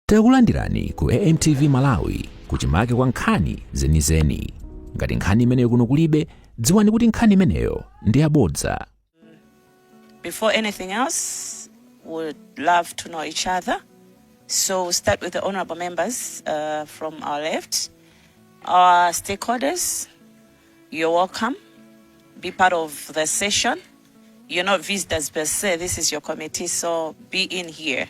Takulandirani ku AMTV Malawi kuchimake kwa nkhani zenizeni. Ngati nkhani imeneyo kuno kulibe, dziwani kuti nkhani imeneyo ndi yabodza. Before anything else, would love to know each other. So we'll start with the honorable members from our left. Our stakeholders, you're welcome. Be part of the session. You're not visitors per se, this is your committee, so be in here.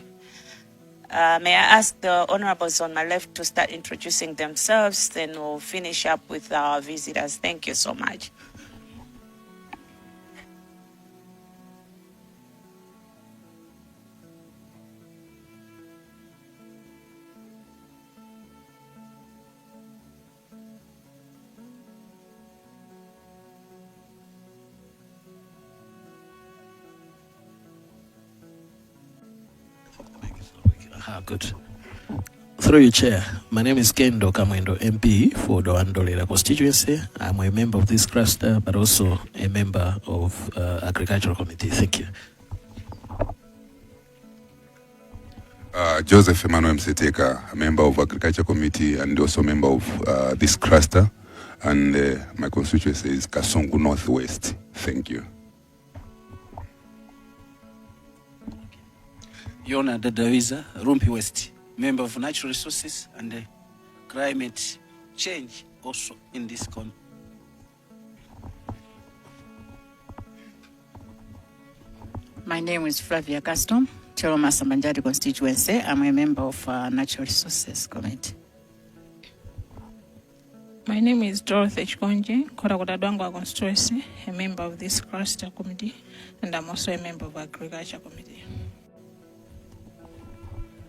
May I ask the honorables on my left to start introducing themselves, then we'll finish up with our visitors. Thank you so much. Good. Through you, Chair. My name is Kendo Kamwendo, MP for Doandolera constituency. I'm a member of this cluster, but also a member of Agricultural Committee. Thank you. Joseph Emmanuel Mseteka, a member of Agriculture Committee and also a member of this cluster. And my constituency is Kasongo Northwest. Thank you. Yona Dadawiza, Rumpi West, member of Natural Resources and Climate Change also in this country. My name is Flavia Gaston, Choroma Sambanjari constituency. I'm a member of Natural Resources Committee. My name is Dorothy Chikonje, Korakodadwangwa constituency, a member of this cluster committee, and I'm also a member of Agriculture Committee.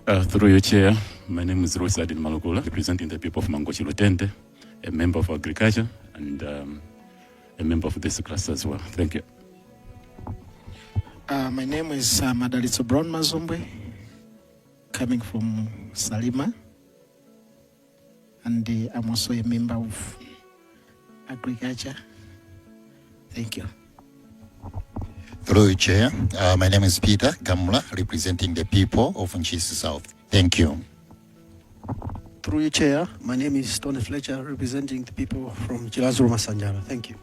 Through your chair, my name is Rosadin Malugula, representing the people of Mangochi Lutende, a member of Agriculture and a member of this cluster as well. Thank you. My name is Madalitso Brown Mazumbwe, coming from Salima, and I'm also a member of Agriculture. Thank you. Through the chair, my name is Peter Gamula, representing the people of Nchisi South. Thank you. Through your chair, my name is Tony Fletcher, representing the people from Chilazuru Masanjara. Thank you.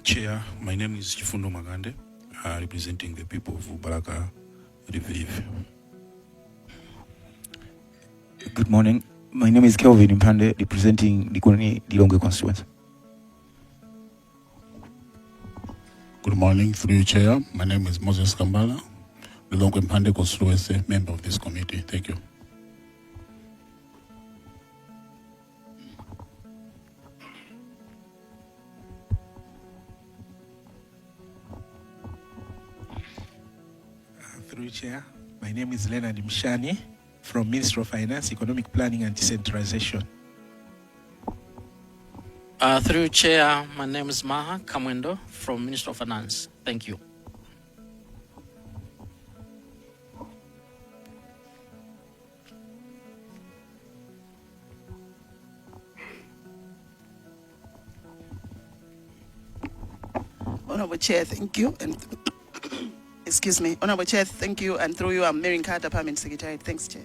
Chair, my name is Chifundo Magande, representing the people of Baraka Rivive. Good morning. My name is Kelvin Impande, representing the Lilongwe constituency. Good morning, through your chair. My name is Moses Kambala, Lilongwe Impande constituency, member of this committee. Thank you. Through your chair, my name is Leonard Mshani, from Ministry of Finance, Economic Planning and Decentralization. Through Chair, my name is Maha Kamwendo from Ministry of Finance. Thank you. Honorable Chair, thank you. And excuse me, Honorable Chair, thank you. And through you, I'm Mary Carter, Parliament Secretary. Thanks, Chair.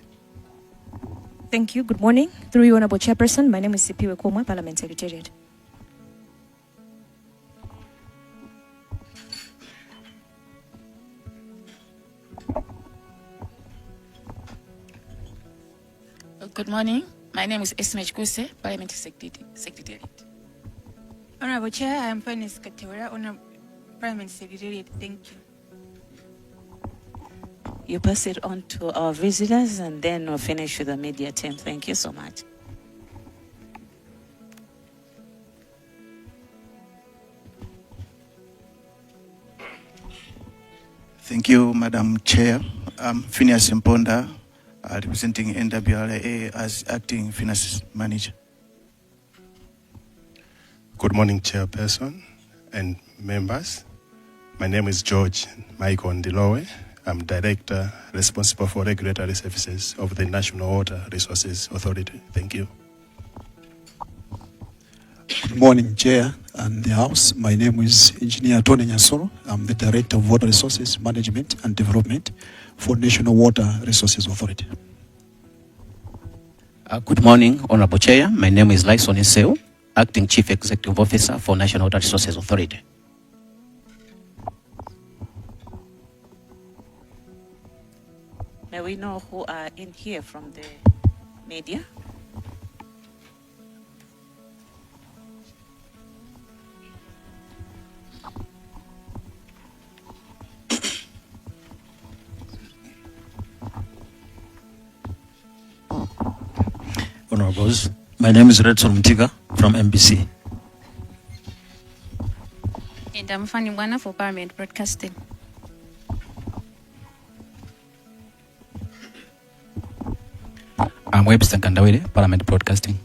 Thank you. Good morning. Through you, Honorable Chairperson, my name is Sipiwe Komwa, Parliament Secretariat. Good morning. My name is Esme Chikuse, Parliament Secretariat. Honorable Chair, I am Finance Secretary, Parliament Secretariat. Thank you. You pass it on to our visitors and then we'll finish with the media team. Thank you so much. Thank you, Madam Chair. I'm Phineas Mponda, representing NWRA as Acting Finance Manager. Good morning, Chairperson and members. My name is George Michael Ndilowe. I'm Director responsible for regulatory services of the National Water Resources Authority. Thank you. Good morning, Chair and the House. My name is Engineer Tony Nyasoro. I'm the Director of Water Resources Management and Development for National Water Resources Authority. Good morning, Honorable Chair. My name is Lyson Eseu, Acting Chief Executive Officer for National Water Resources Authority. May we know who are in here from the media? Honorables, my name is Redson Mtiga from MBC. And I'm Fanny Bwana for Parliament Broadcasting. I'm Webster Kandawire, Parliament Broadcasting.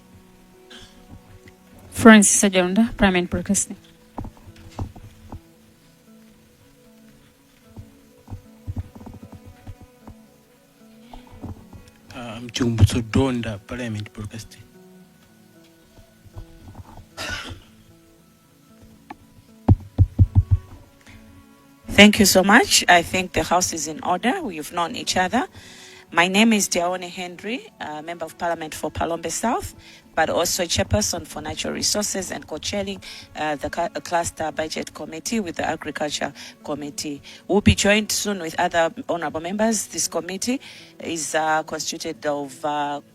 Francis Sajonda, Parliament Broadcasting. I'm Chumbuso Donda, Parliament Broadcasting. Thank you so much. I think the House is in order. We've known each other. My name is Diaone Henry, Member of Parliament for Palombe South, but also Chairperson for Natural Resources and co-chairing the Cluster Budget Committee with the Agriculture Committee. We'll be joined soon with other honorable members. This committee is constituted of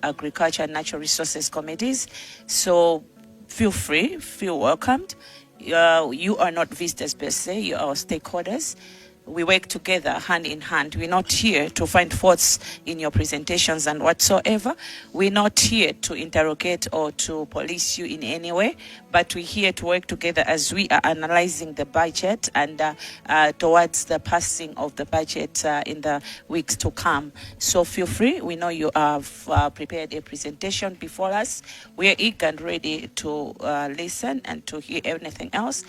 Agriculture and Natural Resources Committees. So feel free, feel welcomed. You are not visitors per se, you are stakeholders. We work together hand in hand. We're not here to find faults in your presentations and whatsoever. We're not here to interrogate or to police you in any way, but we're here to work together as we are analyzing the budget and towards the passing of the budget in the weeks to come. So feel free. We know you have prepared a presentation before us. We are eager and ready to listen and to hear anything else.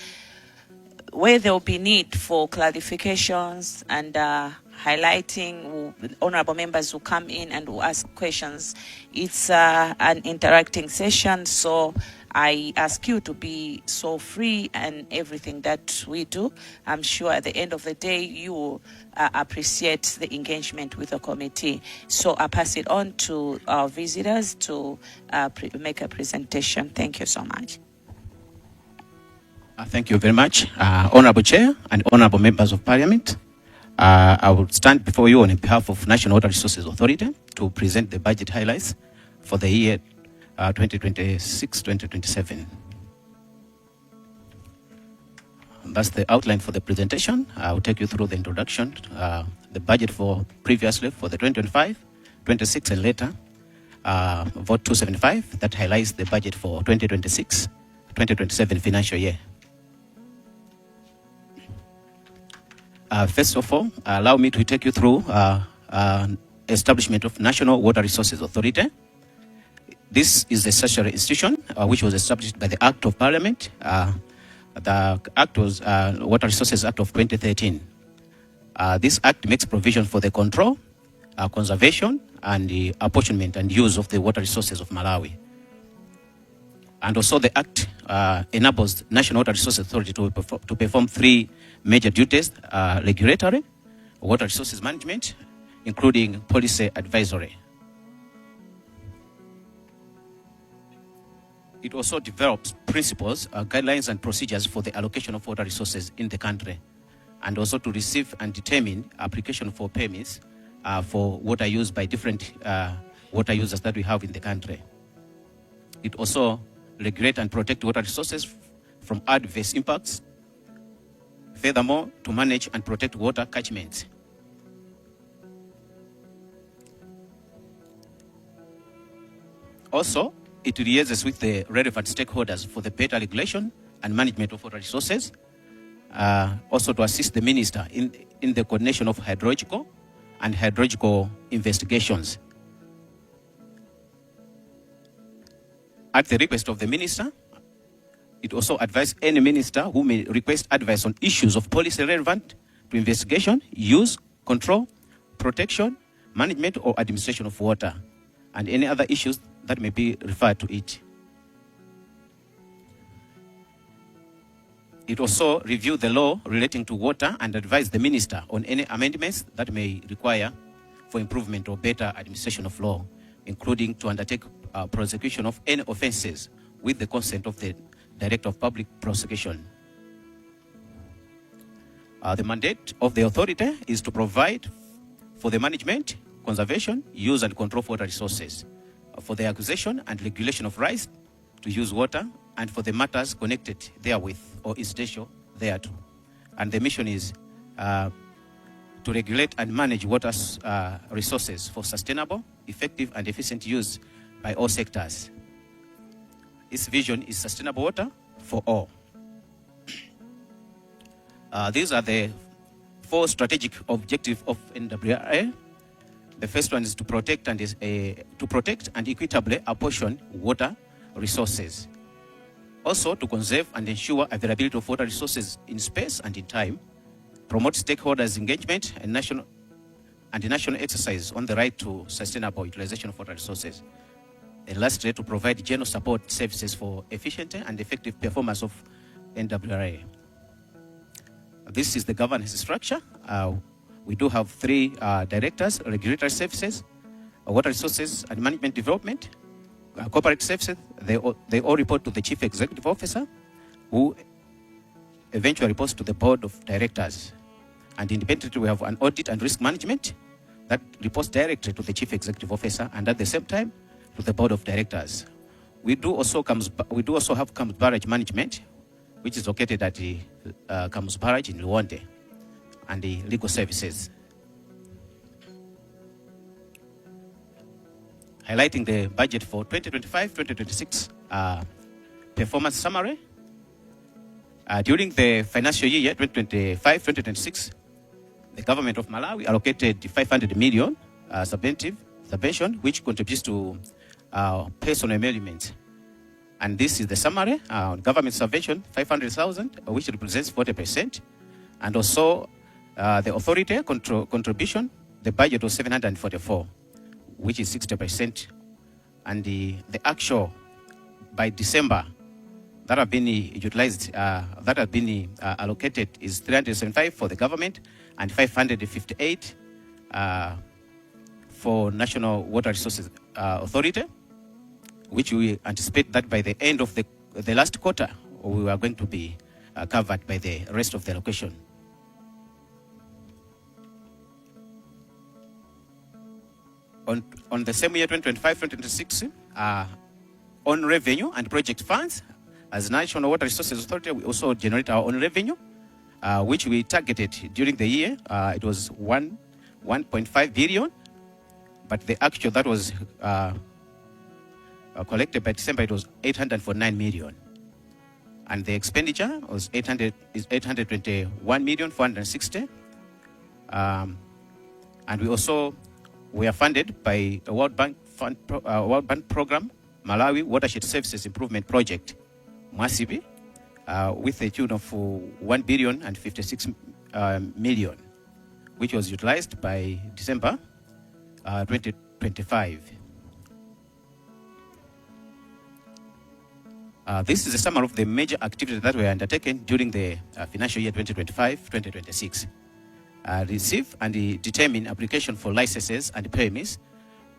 Where there will be need for clarifications and highlighting, honorable members who come in and will ask questions. It's an interacting session, so I ask you to be so free and everything that we do. I'm sure at the end of the day, you will appreciate the engagement with the committee. So I pass it on to our visitors to make a presentation. Thank you so much. Thank you very much, Honorable Chair and Honorable Members of Parliament. I will stand before you on behalf of National Water Resources Authority to present the budget highlights for the year 2026-2027. That's the outline for the presentation. I will take you through the introduction, the budget for previously for the 2025, 26 and later, Vote 275 that highlights the budget for 2026-2027 financial year. First of all, allow me to take you through establishment of National Water Resources Authority. This is a statutory institution which was established by the Act of Parliament. The Act was Water Resources Act of 2013. This Act makes provision for the control, conservation, and the apportionment and use of the water resources of Malawi. And also the Act enables National Water Resources Authority to perform three major duties: regulatory, water resources management, including policy advisory. It also develops principles, guidelines, and procedures for the allocation of water resources in the country, and also to receive and determine application for permits for water use by different water users that we have in the country. It also regulate and protect water resources from adverse impacts. Furthermore, to manage and protect water catchments. Also, it liaises with the relevant stakeholders for the better regulation and management of water resources. Also to assist the minister in the coordination of hydrological and hydrological investigations. At the request of the minister, it also advises any minister who may request advice on issues of policy relevant to investigation, use, control, protection, management, or administration of water, and any other issues that may be referred to it. It also reviewed the law relating to water and advised the minister on any amendments that may require for improvement or better administration of law, including to undertake prosecution of any offenses with the consent of the Director of Public Prosecution. The mandate of the authority is to provide for the management, conservation, use and control of water resources, for the acquisition and regulation of rights to use water, and for the matters connected therewith or incidental thereto. And the mission is to regulate and manage water resources for sustainable, effective and efficient use by all sectors. Its vision is sustainable water for all. These are the 4 strategic objectives of NWRA. The first one is to protect and equitably apportion water resources. Also, to conserve and ensure availability of water resources in space and in time, promote stakeholders' engagement and national exercise on the right to sustainable utilization of water resources. And lastly, to provide general support services for efficient and effective performance of NWRA. This is the governance structure. We do have 3 directors: regulatory services, water resources and management development, corporate services. They all report to the chief executive officer, who eventually reports to the board of directors. And independently, we have an audit and risk management that reports directly to the chief executive officer and at the same time to the board of directors. We do also have Camus Barrage Management, which is located at the Camus Barrage in Luonde, and the legal services. Highlighting the budget for 2025-2026 performance summary. During the financial year 2025-2026, the government of Malawi allocated 500 million subvention, which contributes to personal emoluments. And this is the summary. Government subvention, 500,000, which represents 40%. And also the authority contribution, the budget was 744, which is 60%. And the actual by December that have been utilized, that have been allocated is 375 for the government and 558 for National Water Resources Authority, which we anticipate that by the end of the last quarter, we are going to be covered by the rest of the allocation. On the same year, 2025-2026, on revenue and project funds, as National Water Resources Authority, we also generate our own revenue, which we targeted during the year. It was 1.5 billion, but the actual that was collected by December, it was 849 million. And the expenditure was 821,460,000. And we are funded by a World Bank program, Malawi Watershed Services Improvement Project, MWASIP, with a tune of 1,056,000,000, which was utilized by December 2025. This is a summary of the major activities that were undertaken during the financial year 2025-2026. Receive and determine application for licenses and permits.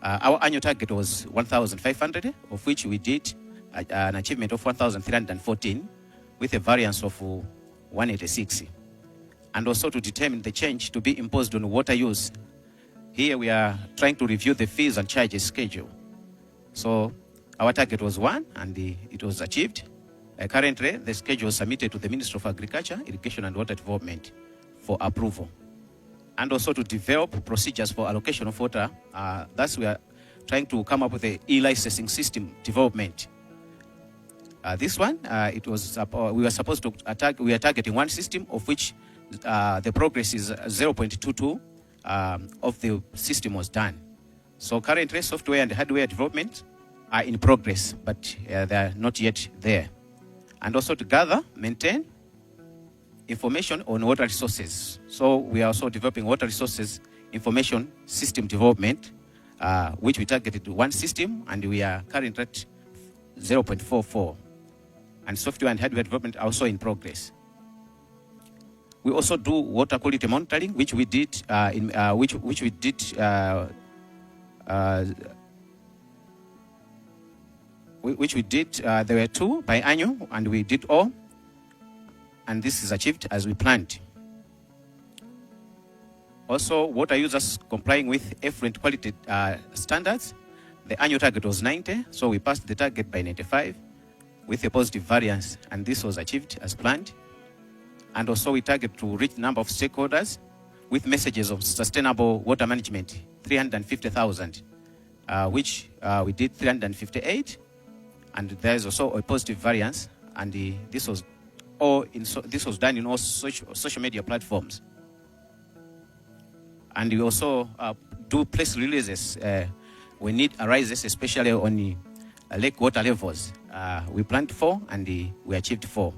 Our annual target was 1,500, of which we did an achievement of 1,314 with a variance of 186. And also to determine the change to be imposed on water use. Here we are trying to review the fees and charges schedule. So our target was 1 and it was achieved. Currently, the schedule was submitted to the Ministry of Agriculture, Irrigation and Water Development for approval. And also to develop procedures for allocation of water. Thus, we are trying to come up with an e-licensing system development. This one, we were supposed to we are targeting one system, of which the progress is 0.22 of the system was done. So currently, software and hardware development are in progress, but they are not yet there. And also to gather, maintain information on water resources. So we are also developing water resources information system development, which we targeted one system, and we are currently at 0.44. And software and hardware development are also in progress. We also do water quality monitoring, which we did there were 2 biannual, and we did all, and this is achieved as we planned. Also, water users complying with effluent quality standards. The annual target was 90, so we passed the target by 95 with a positive variance, and this was achieved as planned. And also we target to reach number of stakeholders with messages of sustainable water management, 350,000, which we did 358, and there is also a positive variance, and this was done in all social media platforms. And we also do press releases when need arises, especially on lake water levels. We planned 4 and we achieved 4.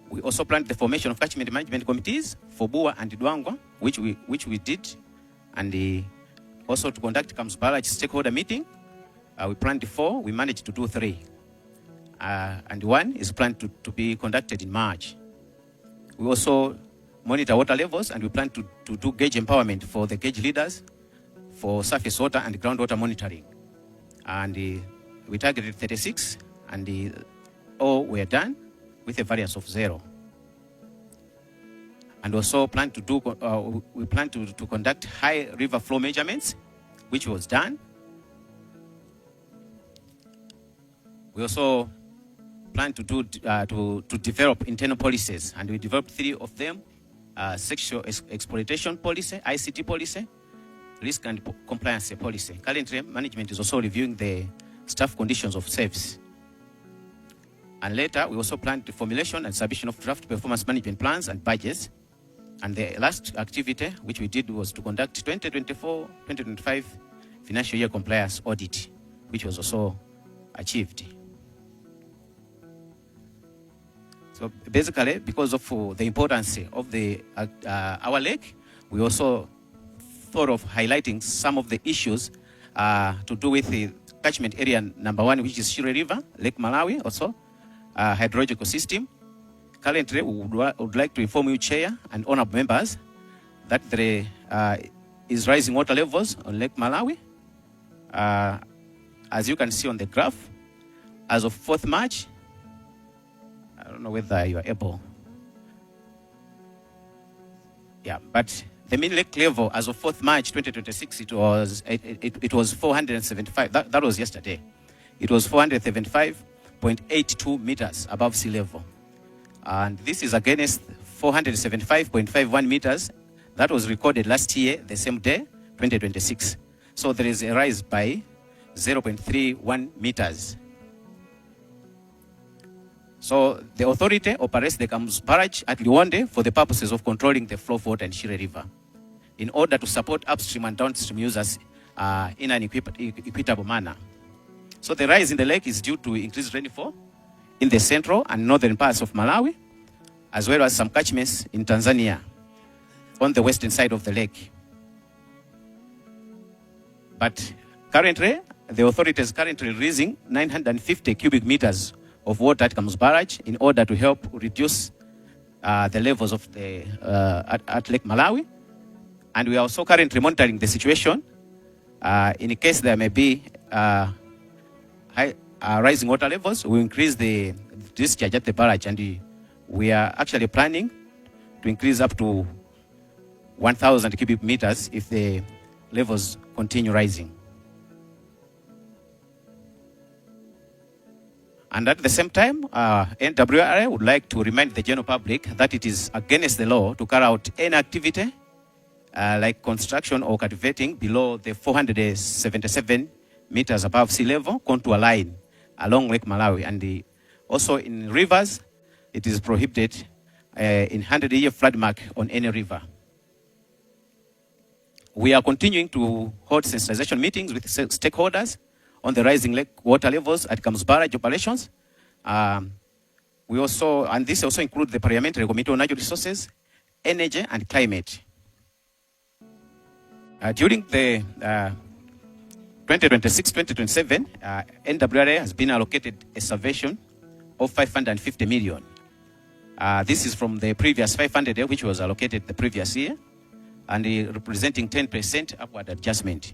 We also planned the formation of catchment management committees for Bua and Dwangwa, which we did, and also to conduct Kamsbaraj stakeholder meeting. We planned 4, we managed to do 3. And 1 is planned to be conducted in March. We also monitor water levels, and we plan to do gauge empowerment for the gauge leaders for surface water and groundwater monitoring. And we targeted 36, and all were done with a variance of 0. And also plan to do, we plan to conduct high river flow measurements, which was done. We also plan to do to develop internal policies, and we developed 3 of them: sexual exploitation policy, ICT policy, risk and compliance policy. Currently, management is also reviewing the staff conditions of service. And later, we also plan the formulation and submission of draft performance management plans and budgets. And the last activity which we did was to conduct 2024-2025 financial year compliance audit, which was also achieved. So basically, because of the importance of our lake, we also thought of highlighting some of the issues to do with the catchment area number 1, which is Shire River, Lake Malawi, also hydrological system. Currently, we would like to inform you, Chair and honorable members, that there is rising water levels on Lake Malawi. As you can see on the graph, as of 4th March, I don't know whether you are able. Yeah, but the mean lake level as of 4th March 2026, it was 475. That was yesterday. It was 475.82 meters above sea level. And this is against 475.51 meters that was recorded last year, the same day, 2026. So there is a rise by 0.31 meters. So the authority operates the Kams barrage at Liwonde for the purposes of controlling the flow of water in Shire River in order to support upstream and downstream users in an equitable manner. So the rise in the lake is due to increased rainfall in the central and northern parts of Malawi, as well as some catchments in Tanzania on the western side of the lake. But currently, the authority is currently releasing 950 cubic meters of water at Kams barrage in order to help reduce the levels of the at Lake Malawi. And we are also currently monitoring the situation in case there may be rising water levels. We increase the discharge at the barrage, and we are actually planning to increase up to 1,000 cubic meters if the levels continue rising. And at the same time, NWRA would like to remind the general public that it is against the law to carry out any activity like construction or cultivating below the 477 meters above sea level contour line along Lake Malawi. And also in rivers, it is prohibited in 100-year flood mark on any river. We are continuing to hold sensitization meetings with stakeholders on the rising lake water levels at Kams barrage operations. We also, and this also includes the Parliamentary Committee on Natural Resources, Energy and Climate. During the 2026-2027, NWRA has been allocated a subvention of 550 million This is from the previous 500, which was allocated the previous year, and representing 10% upward adjustment.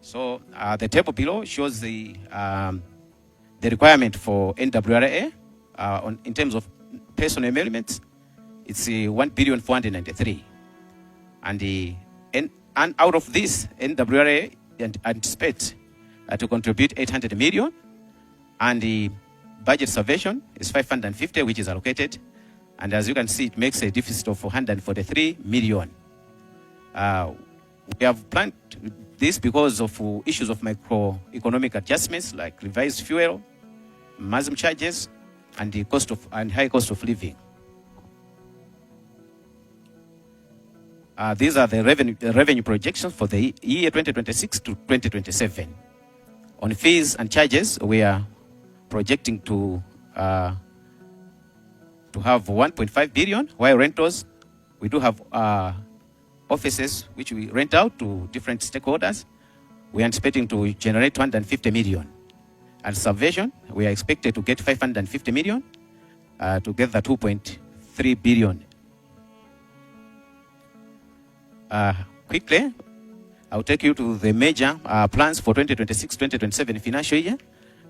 So the table below shows the requirement for NWRA in terms of personal emoluments. It's 1,493,000,000, and out of this, NWRA anticipates to contribute 800 million, and the budget salvation is 550, which is allocated, and as you can see, it makes a deficit of 443 million. We have planned this because of issues of macroeconomic adjustments like revised fuel, maximum charges, and the high cost of living. These are the revenue projections for the year 2026 to 2027. On fees and charges, we are projecting to have 1.5 billion, while rentals, we do have offices which we rent out to different stakeholders. We are anticipating to generate 250 million. And salvation, we are expected to get 550 million to get the 2.3 billion. Quickly, I'll take you to the major plans for 2026-2027 financial year.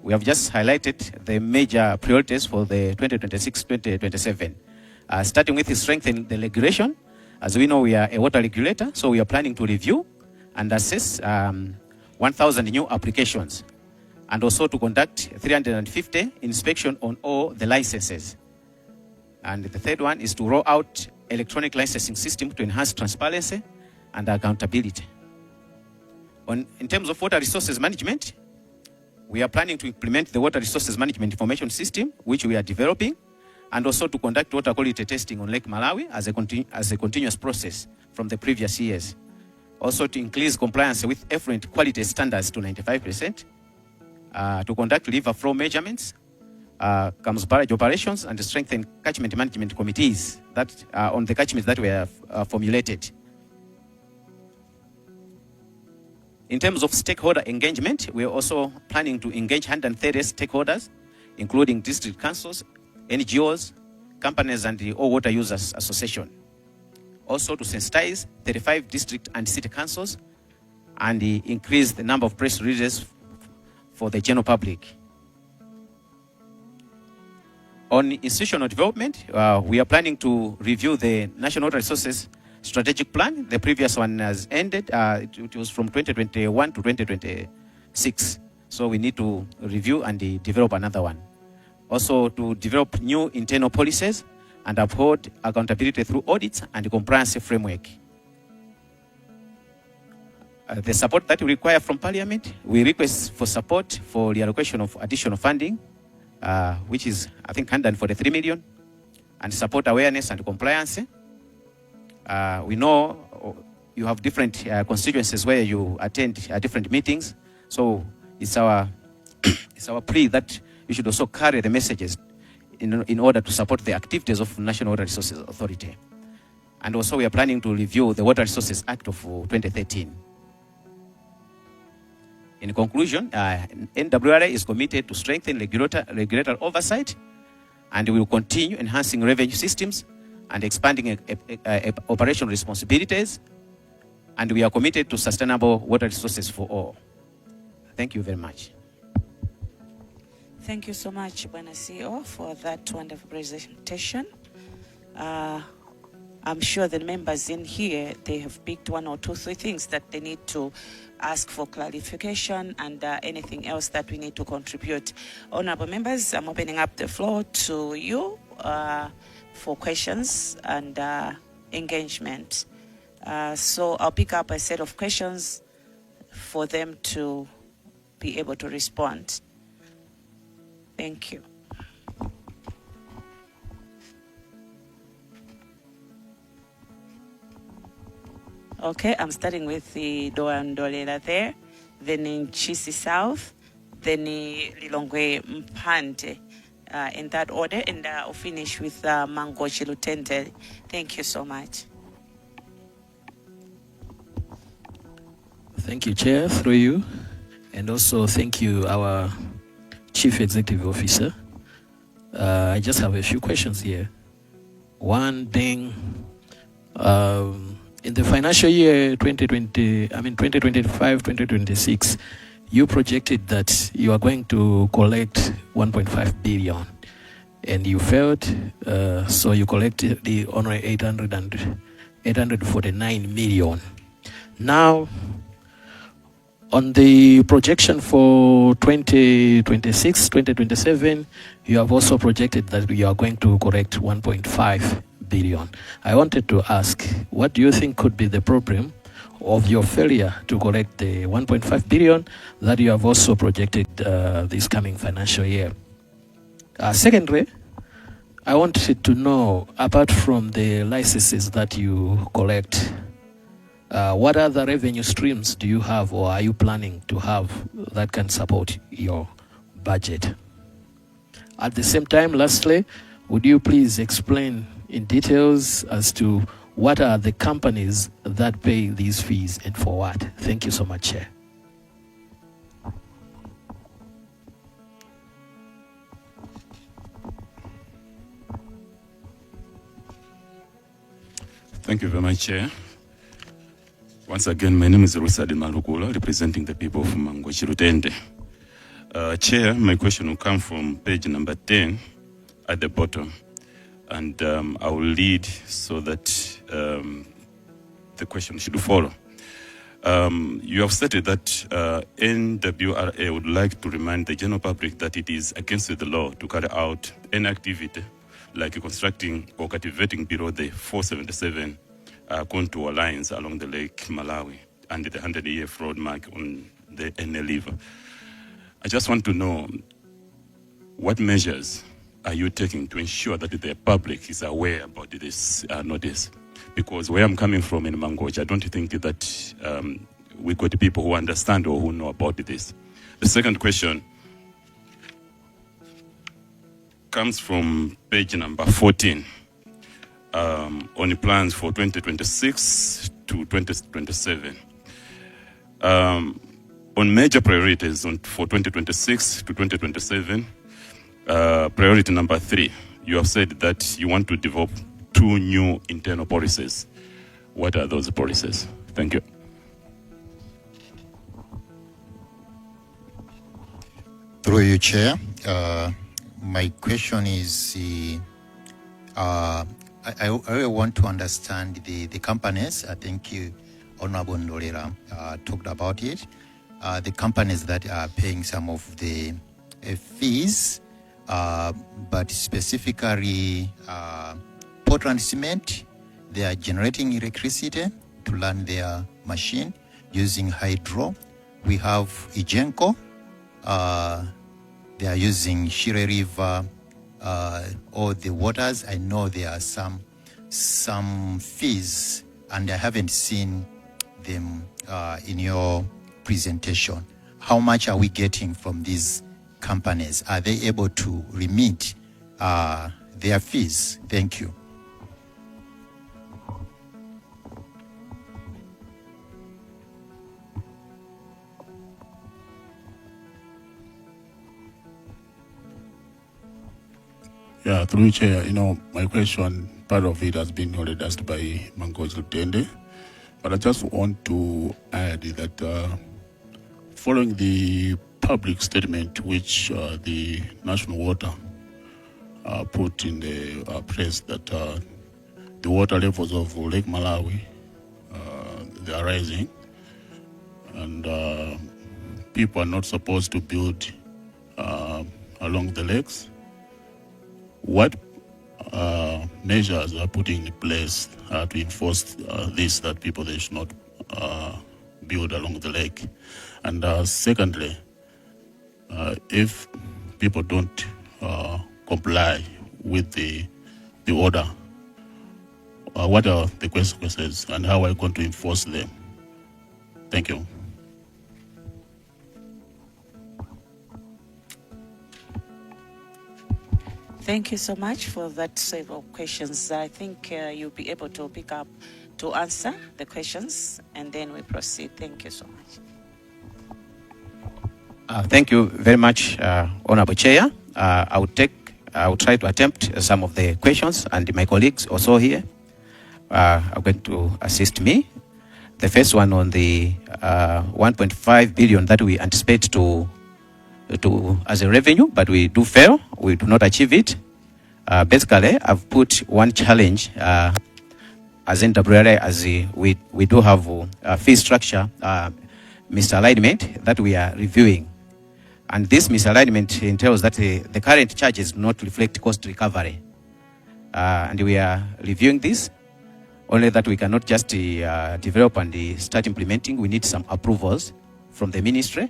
We have just highlighted the major priorities for the 2026-2027. Starting with strengthening the regulation. As we know, we are a water regulator, so we are planning to review and assess 1,000 new applications, and also to conduct 350 inspection on all the licenses. And the third one is to roll out electronic licensing system to enhance transparency and accountability. In terms of water resources management, we are planning to implement the water resources management information system, which we are developing, and also to conduct water quality testing on Lake Malawi as a continuous process from the previous years. Also to increase compliance with effluent quality standards to 95%, to conduct river flow measurements, comes barrage operations, and to strengthen catchment management committees that on the catchments that we have formulated. In terms of stakeholder engagement, we are also planning to engage 130 stakeholders, including district councils, NGOs, companies, and the All Water Users Association. Also to sensitize 35 district and city councils and increase the number of press releases for the general public. On institutional development, we are planning to review the National Water Resources Strategic Plan. The previous one has ended. It was from 2021 to 2026. So we need to review and develop another one. Also to develop new internal policies and uphold accountability through audits and compliance framework. The support that we require from Parliament, we request for support for the allocation of additional funding, which is, I think, 143 million, and support awareness and compliance. We know you have different constituencies where you attend different meetings, so it's our plea that you should also carry the messages in order to support the activities of National Water Resources Authority. And also we are planning to review the Water Resources Act of 2013. In conclusion, NWRA is committed to strengthen regulatory oversight, and we will continue enhancing revenue systems and expanding operational responsibilities, and we are committed to sustainable water resources for all. Thank you very much. Thank you so much, Bwana CEO, for that wonderful presentation. I'm sure the members in here, they have picked 1 or 2, 3 things that they need to ask for clarification, and anything else that we need to contribute. Honorable members, I'm opening up the floor to you for questions and engagement. So I'll pick up a set of questions for them to be able to respond. Thank you. Okay, I'm starting with the Doandolela there, then in Chisi South, then Lilongwe Mpande, in that order, and I'll finish with Mangochi Lutende. Thank you so much. Thank you, Chair, through you. And also thank you, our Chief Executive Officer, I just have a few questions here. One being, in the financial year 2025-2026, you projected that you are going to collect 1.5 billion, and you failed. So you collected the only 849 million. Now, on the projection for 2026, 2027, you have also projected that you are going to collect 1.5 billion. I wanted to ask, what do you think could be the problem of your failure to collect the 1.5 billion that you have also projected this coming financial year? Secondly, I wanted to know, apart from the licenses that you collect, what other revenue streams do you have or are you planning to have that can support your budget? At the same time, lastly, would you please explain in details as to what are the companies that pay these fees and for what? Thank you so much, Chair. Thank you very much, Chair. Once again, my name is Rosadin Malukula, representing the people of Mangochi Lutende. Chair, my question will come from page number 10 at the bottom. And I will lead so that the question should follow. You have stated that NWRA would like to remind the general public that it is against the law to carry out any activity like constructing or cultivating below the 477 contour lines along the Lake Malawi and the 100-year fraud mark on the NL River. I just want to know what measures are you taking to ensure that the public is aware about this notice? Because where I'm coming from in Mangochi, I don't think that we got people who understand or who know about this. The second question comes from page number 14 on the plans for 2026 to 2027. On major priorities for 2026 to 2027, priority number 3, you have said that you want to develop 2 new internal policies. What are those policies? Thank you. Through you, Chair. My question is, I want to understand the companies. I think Honorable Ndolera talked about it. The companies that are paying some of the fees, but specifically Portland Cement, they are generating electricity to run their machine using hydro. We have Ijenko, they are using Shire River, all the waters. I know there are some fees, and I haven't seen them in your presentation. How much are we getting from these companies? Are they able to remit their fees? Thank you. Yeah, through Chair, my question, part of it has been already asked by Mangochi Lutende, but I just want to add that following the public statement which the National Water put in the press that the water levels of Lake Malawi, they are rising, and people are not supposed to build along the lakes. What measures are put in place to enforce this, that people they should not build along the lake? And secondly, if people don't comply with the order, what are the consequences and how are you going to enforce them? Thank you. Thank you so much for that set of questions. I think you'll be able to pick up to answer the questions, and then we proceed. Thank you so much. Thank you very much, Honorable Chair. I will take I will try to attempt some of the questions, and my colleagues also here are going to assist me. The first one on the 1.5 billion that we anticipate to as a revenue, but we do fail, we do not achieve it. Basically, I've put one challenge as NWRA, as we do have a fee structure misalignment that we are reviewing. And this misalignment entails that the current charges do not reflect cost recovery. And we are reviewing this, only that we cannot just develop and start implementing. We need some approvals from the ministry.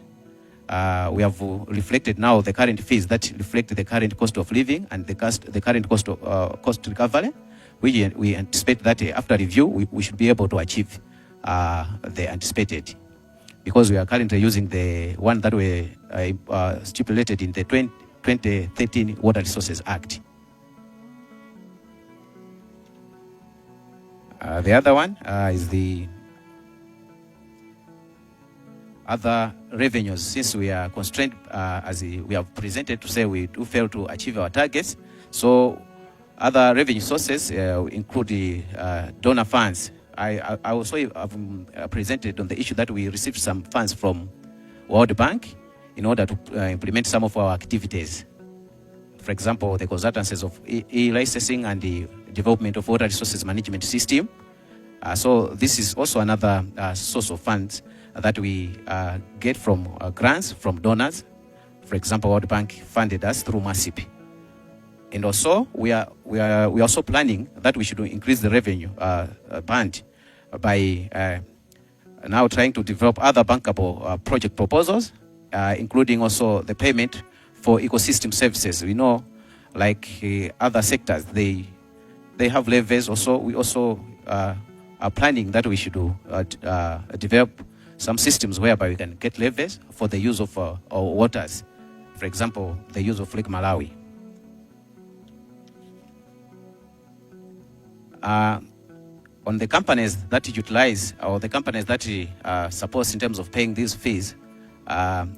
We have reflected now the current fees that reflect the current cost of living and the current cost of cost recovery. We anticipate that after review, we should be able to achieve the anticipated, because we are currently using the one that we stipulated in the 2013 Water Resources Act. The other one is the other revenues. Since we are constrained, as we have presented, to say we do fail to achieve our targets. So other revenue sources include the donor funds. I also have presented on the issue that we received some funds from World Bank in order to implement some of our activities. For example, the consultancies of e-licensing and the development of water resources management system. So this is also another source of funds that we get from grants from donors. For example, World Bank funded us through MASIP. And also, we are also planning that we should increase the revenue band by now trying to develop other bankable project proposals, including also the payment for ecosystem services. We know, like other sectors, they have levies. Also, we also are planning that we should develop some systems whereby we can get levies for the use of our waters. For example, the use of Lake Malawi. On the companies that utilize, or the companies that support in terms of paying these fees,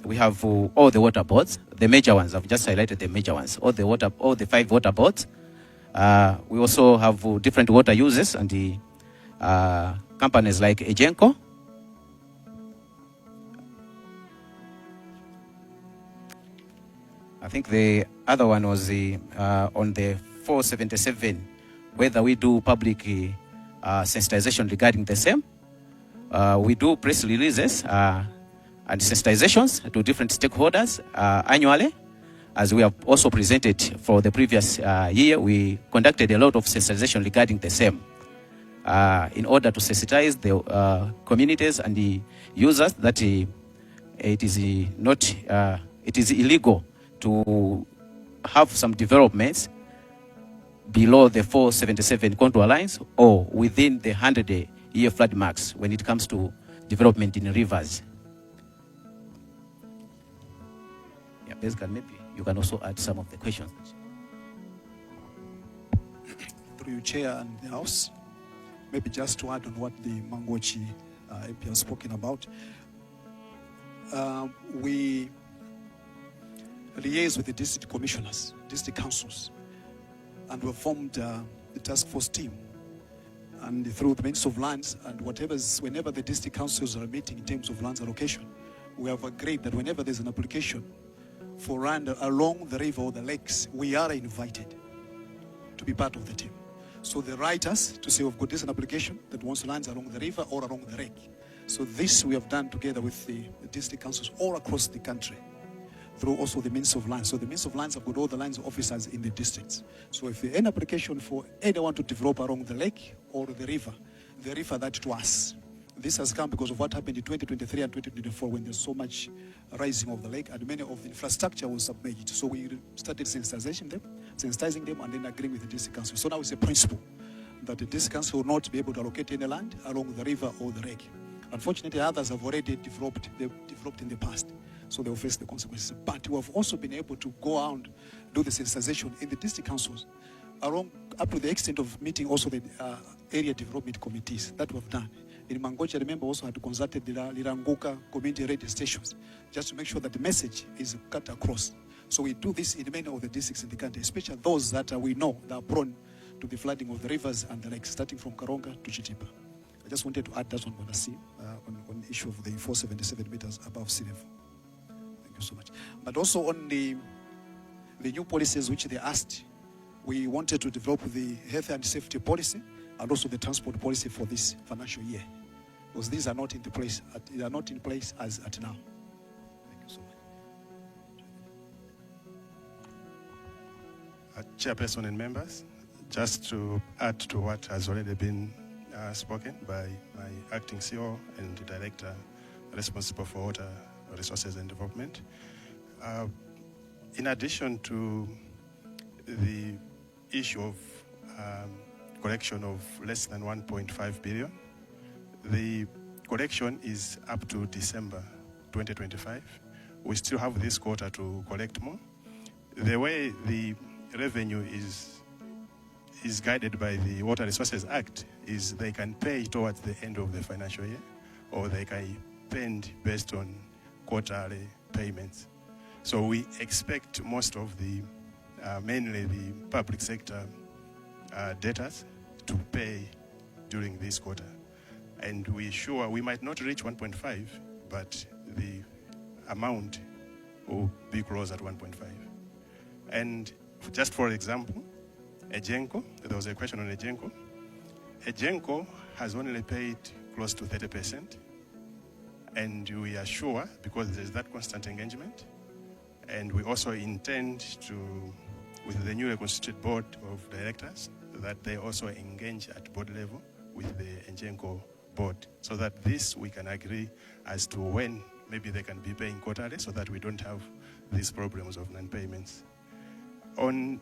we have all the water boards, the major ones. I've just highlighted the major ones. All the 5 water boards. We also have different water users, and the companies like Ejenko. I think the other one was on the 477, whether we do public sensitization regarding the same. We do press releases and sensitizations to different stakeholders annually. As we have also presented for the previous year, we conducted a lot of sensitization regarding the same in order to sensitize the communities and the users that it is illegal to have some developments below the 477 contour lines or within the 100-year flood marks when it comes to development in rivers. Yeah, basically, maybe you can also add some of the questions. Through you, Chair and the House, maybe just to add on what the Mangochi MP has spoken about, we liaise with the district commissioners, district councils, and we have formed the task force team. And through the Ministry of Lands and whenever the district councils are meeting in terms of lands allocation, we have agreed that whenever there's an application for land along the river or the lakes, we are invited to be part of the team. So they write us to say, we've got this an application that wants lands along the river or along the lake. So this we have done together with the district councils all across the country, through also the Ministry of Lands. So the Ministry of Lands have got all the lands officers in the districts. So if there's an application for anyone to develop along the lake or the river, they refer that to us. This has come because of what happened in 2023 and 2024 when there's so much rising of the lake and many of the infrastructure was submerged. So we started sensitizing them and then agreeing with the district council. So now it's a principle that the district council will not be able to allocate any land along the river or the lake. Unfortunately, others have already developed in the past, so they will face the consequences. But we have also been able to go out, do the sensitization in the district councils, up to the extent of meeting also the area development committees that we have done. In Mangochi, I remember also had consulted the Liranguka community radio stations just to make sure that the message is cut across. So we do this in many of the districts in the country, especially those that we know that are prone to the flooding of the rivers and the lakes, starting from Karonga to Chitipa. I just wanted to add that one on the issue of the 477 meters above sea level. Thank you so much. But also on the new policies which they asked, we wanted to develop the health and safety policy and also the transport policy for this financial year, because these are not in place. They are not in place as at now. Thank you so much. Chairperson and members, just to add to what has already been spoken by my acting CEO and the director responsible for water resources and development. In addition to the issue of collection of less than 1.5 billion, the collection is up to December 2025. We still have this quarter to collect more. The way the revenue is guided by the Water Resources Act is they can pay towards the end of the financial year, or they can spend based on quarterly payments. So we expect most of the, mainly the public sector debtors to pay during this quarter. And we're sure we might not reach 1.5, but the amount will be close at 1.5. And just for example, Ejenko, there was a question on Ejenko. Ejenko has only paid close to 30%. And we are sure, because there's that constant engagement, and we also intend to, with the newly constituted board of directors, that they also engage at board level with the Ejenko board, so that this we can agree as to when maybe they can be paying quarterly, so that we don't have these problems of non-payments.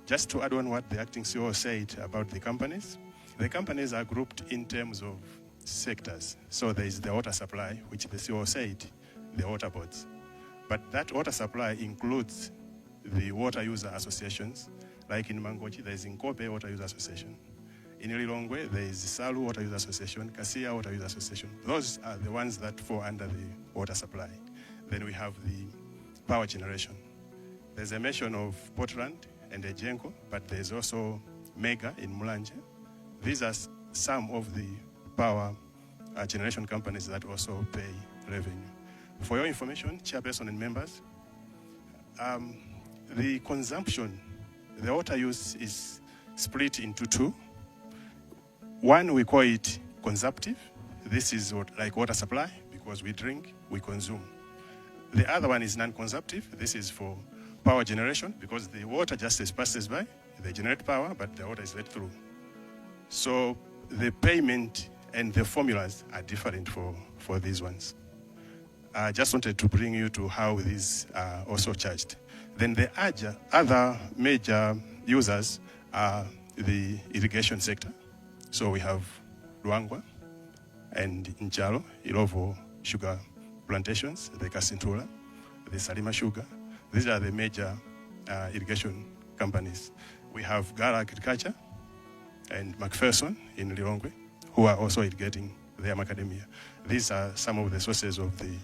Just to add on what the acting CEO said about the companies are grouped in terms of sectors. So there is the water supply, which the CEO said, the water boards. But that water supply includes the water user associations. Like in Mangochi, there is Inkope Water User Association. In Lilongwe, there is Salu Water User Association, Kasia Water User Association. Those are the ones that fall under the water supply. Then we have the power generation. There's a mention of Portland and Ejenko, but there's also Mega in Mulanje. These are some of the power generation companies that also pay revenue. For your information, Chairperson and members, the consumption, the water use is split into two. One, we call it consumptive. This is like water supply, because we drink, we consume. The other one is non-consumptive. This is for power generation, because the water just passes by, they generate power, but the water is let through. So the payment and the formulas are different for these ones. I just wanted to bring you to how these are also charged. Then the other major users are the irrigation sector. So we have Luangwa and Njalo, Ilovo sugar plantations, the Kasintura, the Salima sugar. These are the major irrigation companies. We have Gara Agriculture and McPherson in Lilongwe, who are also irrigating their macadamia. These are some of the sources of the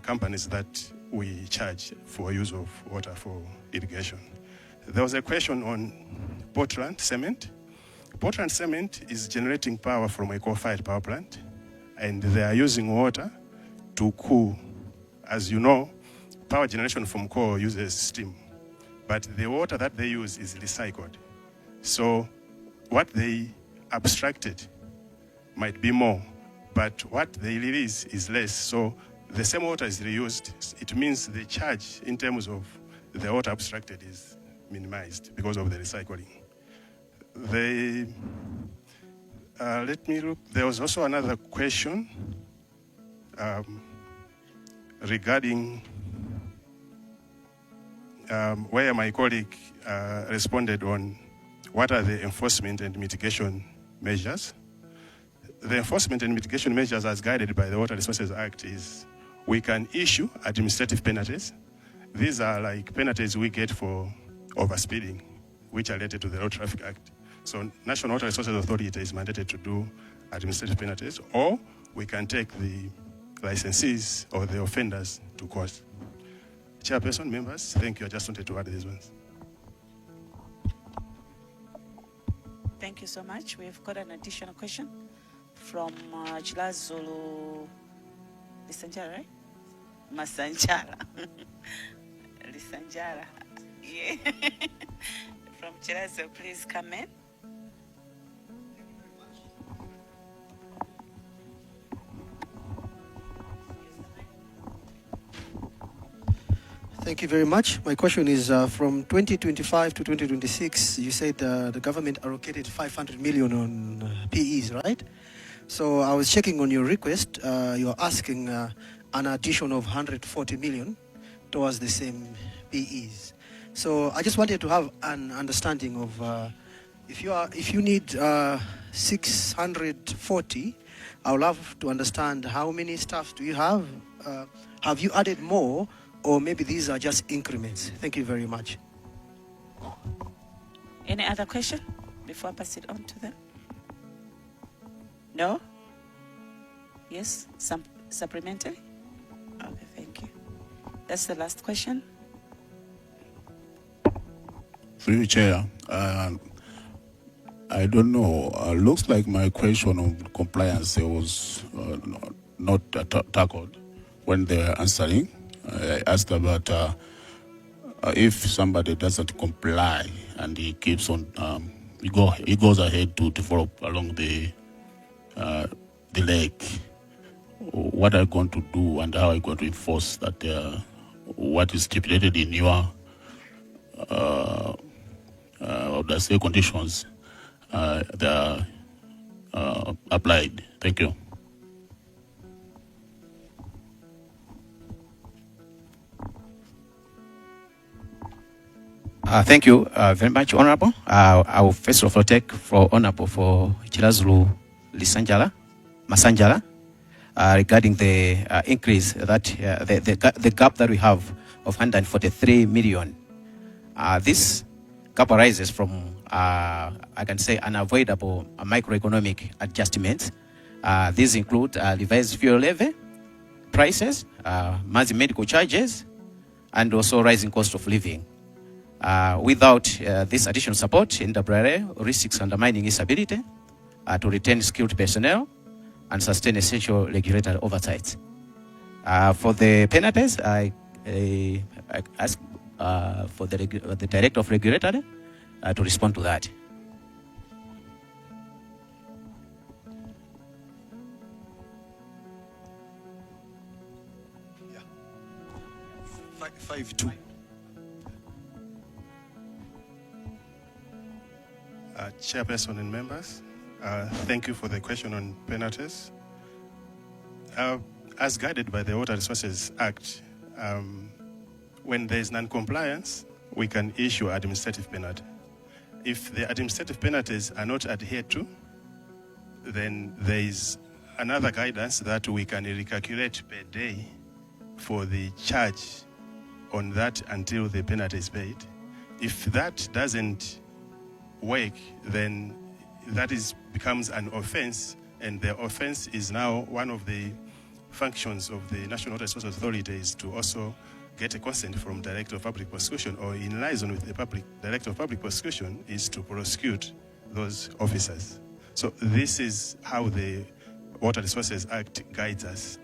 companies that we charge for use of water for irrigation. There was a question on Portland Cement. Portland Cement is generating power from a coal-fired power plant, and they are using water to cool. As you know, power generation from coal uses steam, but the water that they use is recycled. So what they abstracted might be more, but what they release is less. So the same water is reused. It means the charge in terms of the water abstracted is minimized because of the recycling. Let me look. There was also another question regarding where my colleague responded on what are the enforcement and mitigation measures. The enforcement and mitigation measures as guided by the Water Resources Act is we can issue administrative penalties. These are like penalties we get for overspeeding, which are related to the Road Traffic Act. So National Water Resources Authority is mandated to do administrative penalties, or we can take the licensees or the offenders to court. Chairperson, members, thank you. I just wanted to add these ones. Thank you so much. We've got an additional question from Chilazulu Lisanjara, right? Masanjala. Lisanjara. Yeah. From Chilazulu, please come in. Thank you very much. My question is from 2025 to 2026, you said the government allocated 500 million on PEs, right? So I was checking on your request. You're asking an addition of 140 million towards the same PEs. So I just wanted to have an understanding of if you need 640, I would love to understand how many staff do you have? Have you added more? Or maybe these are just increments. Thank you very much. Any other question before I pass it on to them? No? Yes? Some supplementary? Okay, thank you. That's the last question. Through you, Chair. I don't know. Looks like my question on compliance was not tackled when they were answering. I asked about if somebody doesn't comply and he keeps on, he goes ahead to develop along the lake. What are you going to do and how are you going to enforce that what is stipulated in your conditions they are applied? Thank you. Thank you very much, Honorable. I will first of all take for Honorable for Chilazulu Masanjala regarding the increase that the gap that we have of 143 million. This gap arises from I can say unavoidable microeconomic adjustments. These include revised fuel levy, prices, monthly medical charges, and also rising cost of living. Without this additional support, NWRA risks undermining its ability to retain skilled personnel and sustain essential regulatory oversight. For the penalties, I ask for the Director of Regulatory to respond to that. Yeah. 5-2. Chairperson and members, thank you for the question on penalties. As guided by the Water Resources Act, when there is non-compliance, we can issue administrative penalty. If the administrative penalties are not adhered to, then there is another guidance that we can recalculate per day for the charge on that until the penalty is paid. If that doesn't work, then that becomes an offense, and the offense is now one of the functions of the National Water Resources Authority is to also get a consent from Director of Public Prosecution, or in liaison with the Director of Public Prosecution is to prosecute those officers. So this is how the Water Resources Act guides us.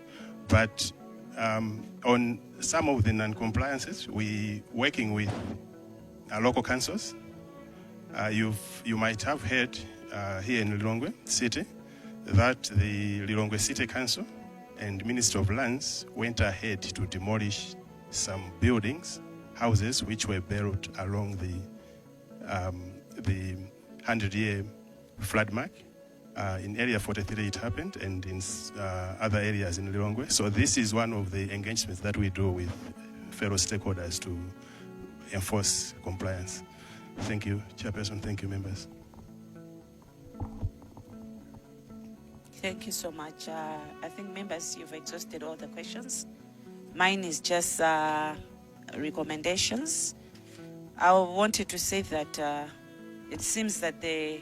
But on some of the non-compliances, we working with our local councils. You might have heard here in Lilongwe City that the Lilongwe City Council and Ministry of Lands went ahead to demolish some buildings, houses which were built along the 100-year flood mark. In area 43 it happened, and in other areas in Lilongwe. So this is one of the engagements that we do with fellow stakeholders to enforce compliance. Thank you, Chairperson. Thank you, members. Thank you so much. I think, members, you've exhausted all the questions. Mine is just recommendations. I wanted to say that it seems that the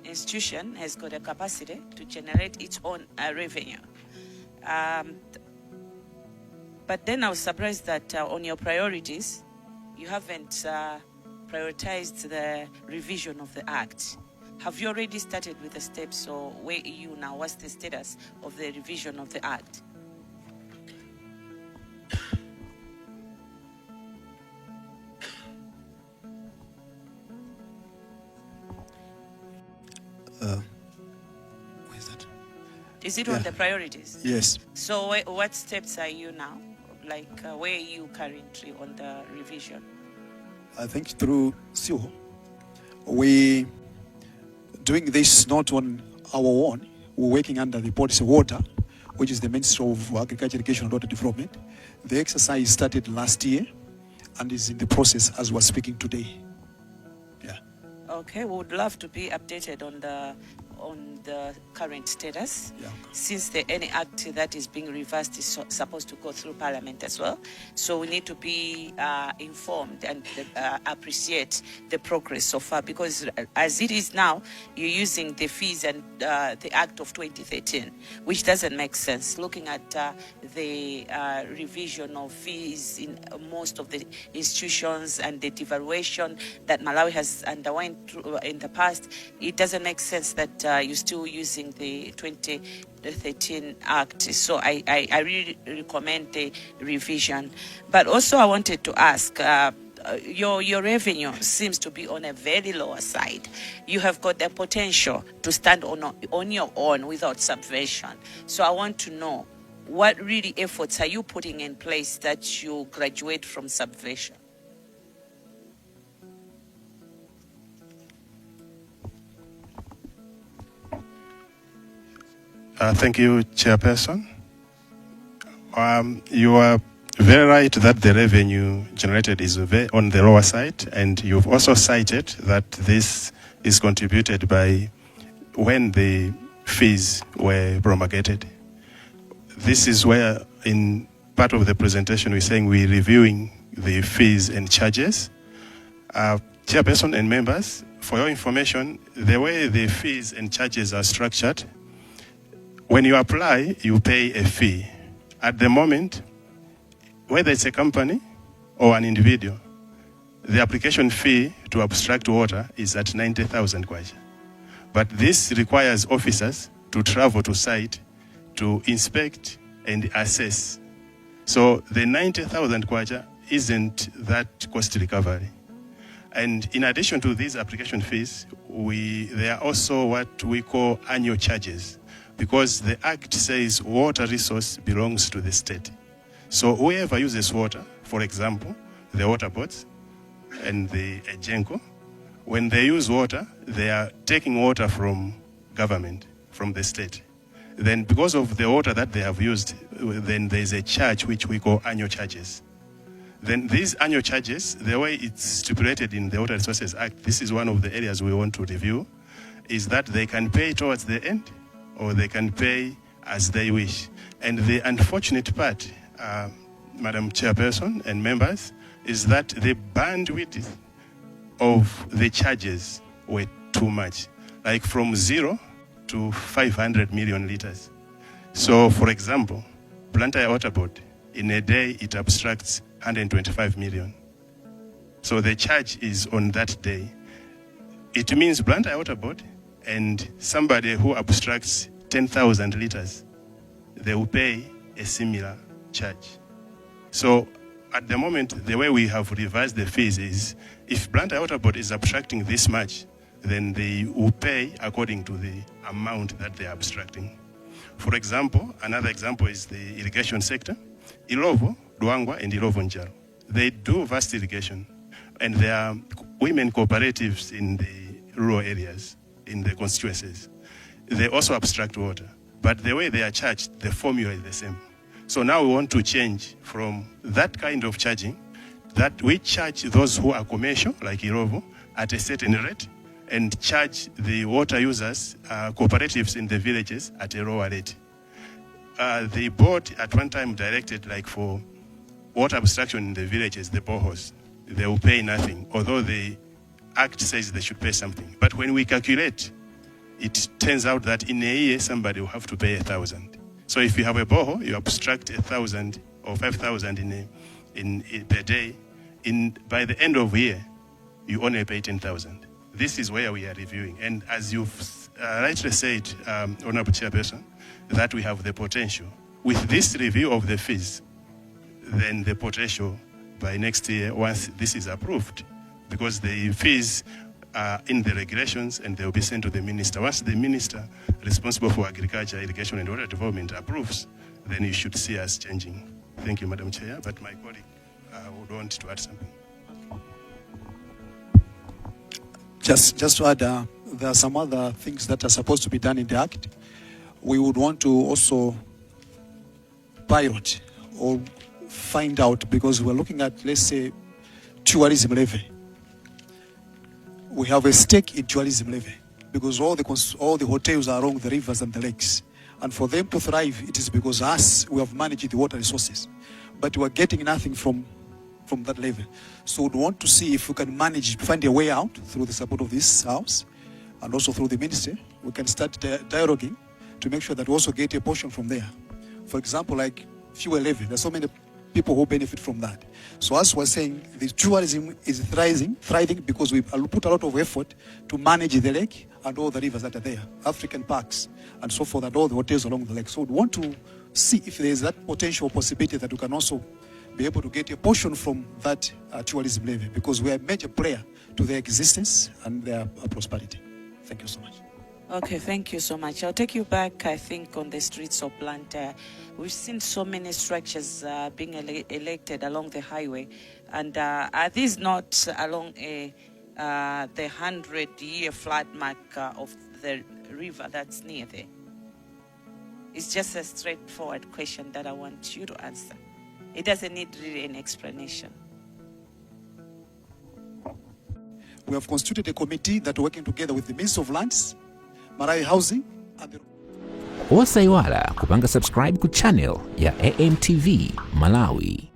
institution has got a capacity to generate its own revenue. But then I was surprised that on your priorities, you haven't prioritized the revision of the Act. Have you already started with the steps, or where are you now? What's the status of the revision of the Act? Where is that? Is it on the priorities? Yes. So what steps are you now? Like where are you currently on the revision? I think through SEO, we doing this not on our own. We're working under the policy water, which is the Ministry of Agriculture, Education and Water Development. The exercise started last year and is in the process as we're speaking today. Okay, we would love to be updated on the current status, since any act that is being reversed is supposed to go through Parliament as well. So we need to be informed and appreciate the progress so far, because as it is now, you're using the fees and the Act of 2013, which doesn't make sense. Looking at the revision of fees in most of the institutions and the devaluation that Malawi has underwent in the past, it doesn't make sense that you're still using the 2013 Act. So I really recommend the revision. But also I wanted to ask, your revenue seems to be on a very lower side. You have got the potential to stand on your own without subvention. So I want to know, what really efforts are you putting in place that you graduate from subvention? Thank you, Chairperson. You are very right that the revenue generated is on the lower side, and you've also cited that this is contributed by when the fees were promulgated. This is where, in part of the presentation, we're saying we're reviewing the fees and charges. Chairperson and members, for your information, the way the fees and charges are structured, when you apply, you pay a fee. At the moment, whether it's a company or an individual, the application fee to abstract water is at 90,000 kwacha. But this requires officers to travel to site to inspect and assess. So the 90,000 kwacha isn't that cost recovery. And in addition to these application fees, there are also what we call annual charges, because the Act says water resource belongs to the state. So whoever uses water, for example, the water boards and the Ejenko, when they use water, they are taking water from government, from the state. Then because of the water that they have used, then there's a charge which we call annual charges. Then these annual charges, the way it's stipulated in the Water Resources Act, this is one of the areas we want to review, is that they can pay towards the end, or they can pay as they wish. And the unfortunate part, Madam Chairperson and members, is that the bandwidth of the charges were too much, like from 0 to 500 million liters. So, for example, Blantyre Water Board, in a day, it abstracts 125 million. So the charge is on that day. It means Blantyre Water Board and somebody who abstracts 10,000 liters, they will pay a similar charge. So at the moment, the way we have revised the fees is, if Blantyre Water Board is abstracting this much, then they will pay according to the amount that they are abstracting. For example, another example is the irrigation sector. Ilovo, Luangwa, and Ilovo Njalo. They do vast irrigation, and there are women cooperatives in the rural areas, in the constituencies. They also abstract water, but the way they are charged, the formula is the same. So now we want to change from that kind of charging, that we charge those who are commercial, like Ilovo, at a certain rate, and charge the water users, cooperatives in the villages, at a lower rate. The board at one time directed, like for water abstraction in the villages, the boreholes, they will pay nothing, although the Act says they should pay something. But when we calculate, it turns out that in a year, somebody will have to pay 1,000. So if you have a borehole, you abstract 1,000 or 5,000 in per day, by the end of the year, you only pay 10,000. This is where we are reviewing. And as you've rightly said, Honorable Chairperson, that we have the potential. With this review of the fees, then the potential by next year, once this is approved, because the fees are in the regulations and they will be sent to the minister. Once the minister responsible for agriculture, irrigation and water development approves, then you should see us changing. Thank you, Madam Chair, but my colleague would want to add something. Just to add, there are some other things that are supposed to be done in the Act. We would want to also pilot or find out, because we're looking at, let's say, tourism levy. We have a stake in tourism levy because all the hotels are along the rivers and the lakes. And for them to thrive, it is because we have managed the water resources. But we're getting nothing from that levy. So we'd want to see if we can find a way out through the support of this House and also through the Ministry. We can start dialoguing to make sure that we also get a portion from there. For example, like fuel levy, there's so many people who benefit from that. So as we're saying, the tourism is thriving because we put a lot of effort to manage the lake and all the rivers that are there, African parks and so forth, and all the hotels along the lake. So we want to see if there is that potential possibility that we can also be able to get a portion from that tourism levy, because we are a major player to their existence and their prosperity. Thank you so much. Okay, thank you so much. I'll take you back, I think, on the streets of Blantyre. We've seen so many structures being elected along the highway. And are these not along the 100-year flood mark of the river that's near there? It's just a straightforward question that I want you to answer. It doesn't need really an explanation. We have constituted a committee that working together with the Minister of Lands, Malawi Housing, and the... Osaiwala kupanga subscribe ku channel ya AMTV Malawi.